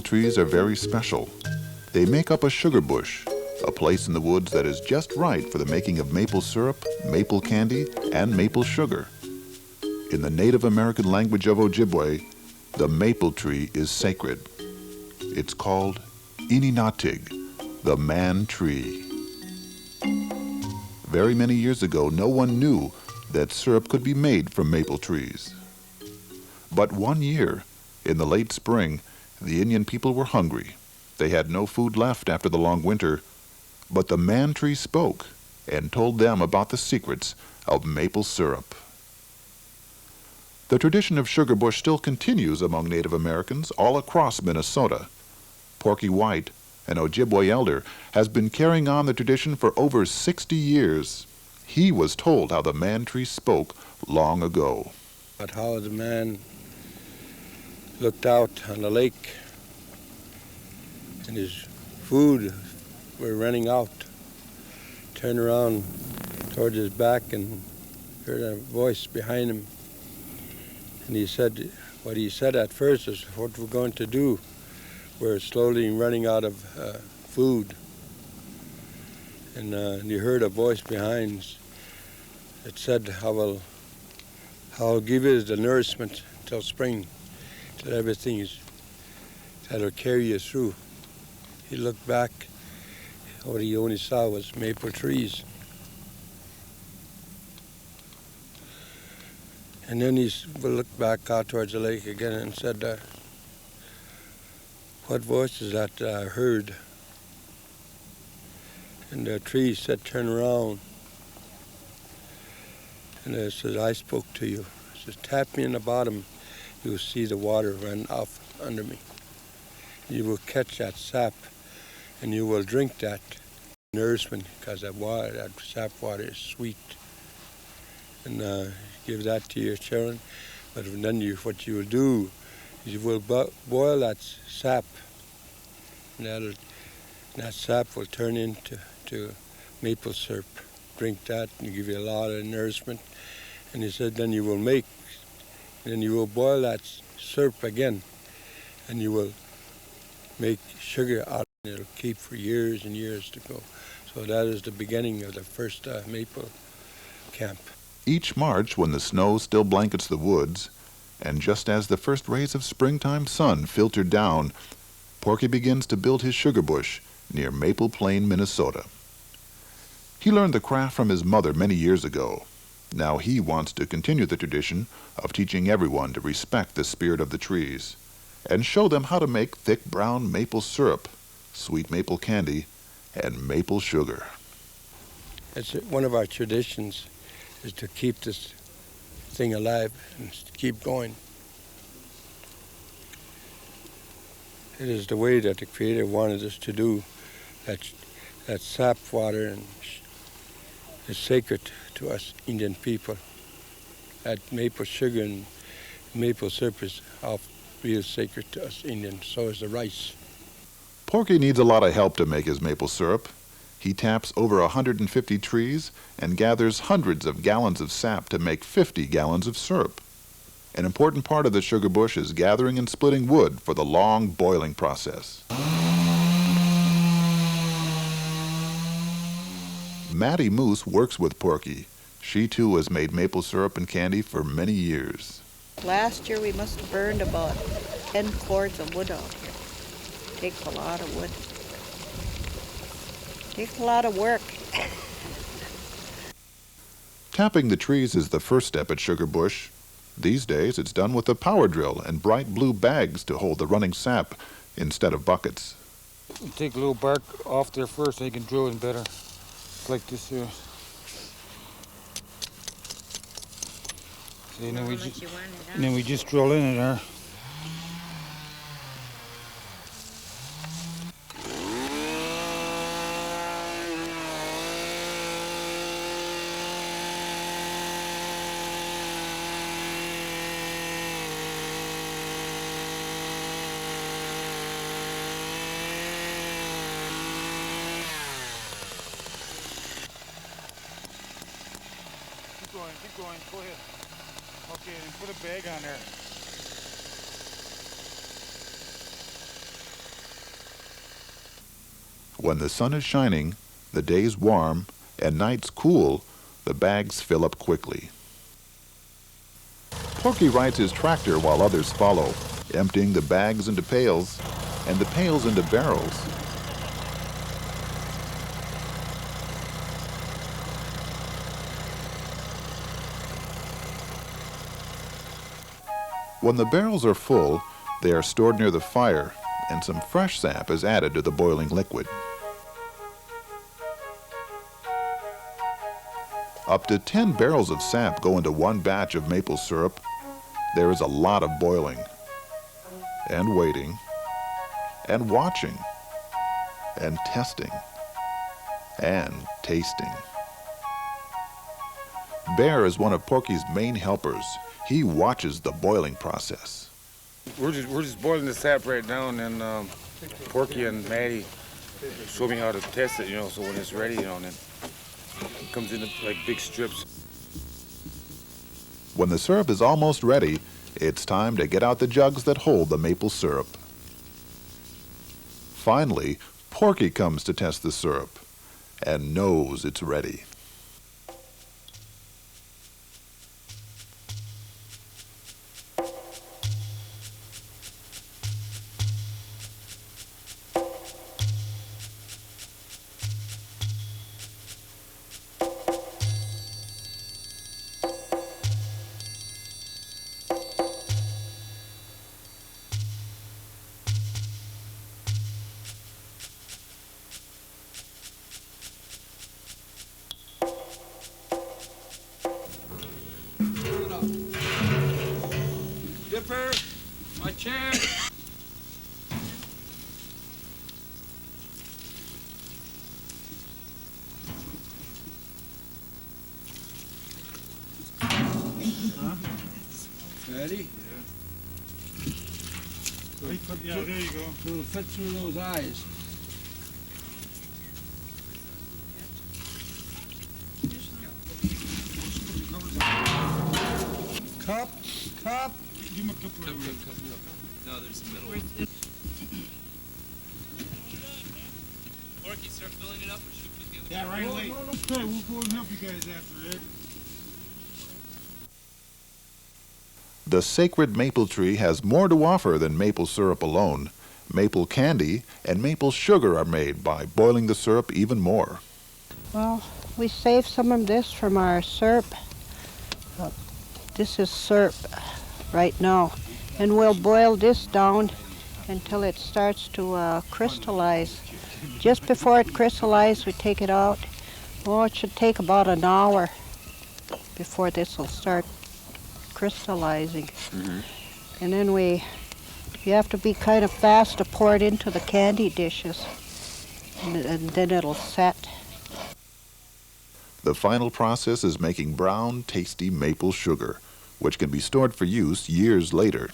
trees are very special. They make up a sugar bush, a place in the woods that is just right for the making of maple syrup, maple candy, and maple sugar. In the Native American language of Ojibwe, the maple tree is sacred. It's called Ininatig, the man tree. Very many years ago, no one knew that syrup could be made from maple trees. But one year, in the late spring, the Indian people were hungry. They had no food left after the long winter, but the man tree spoke and told them about the secrets of maple syrup. The tradition of sugar bush still continues among Native Americans all across Minnesota. Porky White, an Ojibwe elder, has been carrying on the tradition for over 60 years. He was told how the man tree spoke long ago. But how the man looked out on the lake and his food were running out, turned around towards his back and heard a voice behind him. And he said, what he said at first is, what we're going to do. We're slowly running out of food. And he heard a voice behind that said, I'll give you the nourishment till spring, till everything is, that'll carry you through. He looked back, what he only saw was maple trees. And then he looked back out towards the lake again and said, what voice is that I heard? And the tree said, turn around. And it says, I spoke to you. It says, tap me in the bottom, you'll see the water run off under me. You will catch that sap, and you will drink that nourishment, because that water, that sap water is sweet. And give that to your children. But then what you will do is you will boil that sap, and that sap will turn into maple syrup. Drink that, and give you a lot of nourishment. And he said, then you will boil that syrup again, and you will make sugar out of it. It'll keep for years and years to go. So that is the beginning of the first maple camp. Each March, when the snow still blankets the woods, and just as the first rays of springtime sun filter down, Porky begins to build his sugar bush near Maple Plain, Minnesota. He learned the craft from his mother many years ago. Now he wants to continue the tradition of teaching everyone to respect the spirit of the trees and show them how to make thick brown maple syrup, sweet maple candy, and maple sugar. It's one of our traditions is to keep this thing alive and keep going. It is the way that the Creator wanted us to do. That sap water is sacred to us Indian people. That maple sugar and maple syrup is real sacred to us Indians. So is the rice. Porky needs a lot of help to make his maple syrup. He taps over 150 trees and gathers hundreds of gallons of sap to make 50 gallons of syrup. An important part of the sugar bush is gathering and splitting wood for the long boiling process. Mattie Moose works with Porky. She too has made maple syrup and candy for many years. Last year we must have burned about 10 cords of wood out here. Takes a lot of wood. Takes a lot of work. Tapping the trees is the first step at Sugar Bush. These days it's done with a power drill and bright blue bags to hold the running sap instead of buckets. Take a little bark off there first so you can drill in better. Like this here. See, and then we just drill in there. Keep going, go ahead. Okay, and put a bag on there. When the sun is shining, the days warm, and nights cool, the bags fill up quickly. Porky rides his tractor while others follow, emptying the bags into pails and the pails into barrels. When the barrels are full, they are stored near the fire, and some fresh sap is added to the boiling liquid. Up to 10 barrels of sap go into one batch of maple syrup. There is a lot of boiling, and waiting, and watching, and testing, and tasting. Bear is one of Porky's main helpers. He watches the boiling process. We're just boiling the sap right now, and then Porky and Maddie show me how to test it, so when it's ready, and then it comes in like big strips. When the syrup is almost ready, it's time to get out the jugs that hold the maple syrup. Finally, Porky comes to test the syrup and knows it's ready. Dipper, my chair. Ready? Yeah, there you go. It'll fit through those eyes. Cup. Give him a cup right away. No, there's a middle. Porky, start filling it up, or should we put the other? Yeah, right away. Okay, we'll go and help you guys after it. The sacred maple tree has more to offer than maple syrup alone. Maple candy and maple sugar are made by boiling the syrup even more. Well, we save some of this from our syrup. This is syrup right now. And we'll boil this down until it starts to crystallize. Just before it crystallizes, we take it out. Oh, it should take about an hour before this will start crystallizing. And then you have to be kind of fast to pour it into the candy dishes, and then it'll set. The final process is making brown, tasty maple sugar, which can be stored for use years later.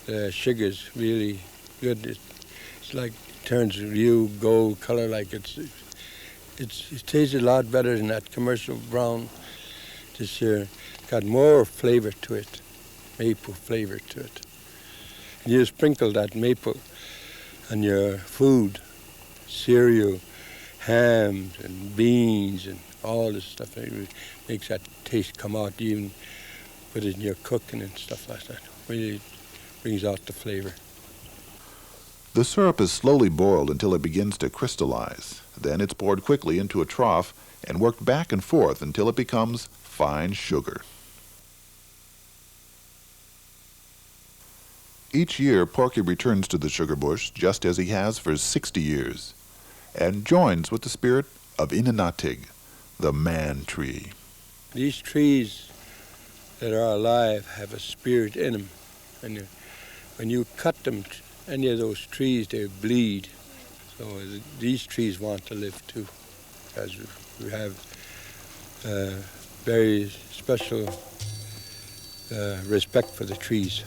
The sugar's really good. It's like turns real gold color, like it tastes a lot better than that commercial brown. This year got more flavor to it, maple flavor to it. And you sprinkle that maple on your food, cereal, hams and beans and all this stuff. It makes that taste come out. You even put it in your cooking and stuff like that. Really brings out the flavor. The syrup is slowly boiled until it begins to crystallize. Then it's poured quickly into a trough and worked back and forth until it becomes fine sugar. Each year, Porky returns to the sugar bush just as he has for 60 years and joins with the spirit of Inanatig, the man tree. These trees that are alive have a spirit in them. And when you cut them, any of those trees, they bleed. So these trees want to live too, because we have very special respect for the trees.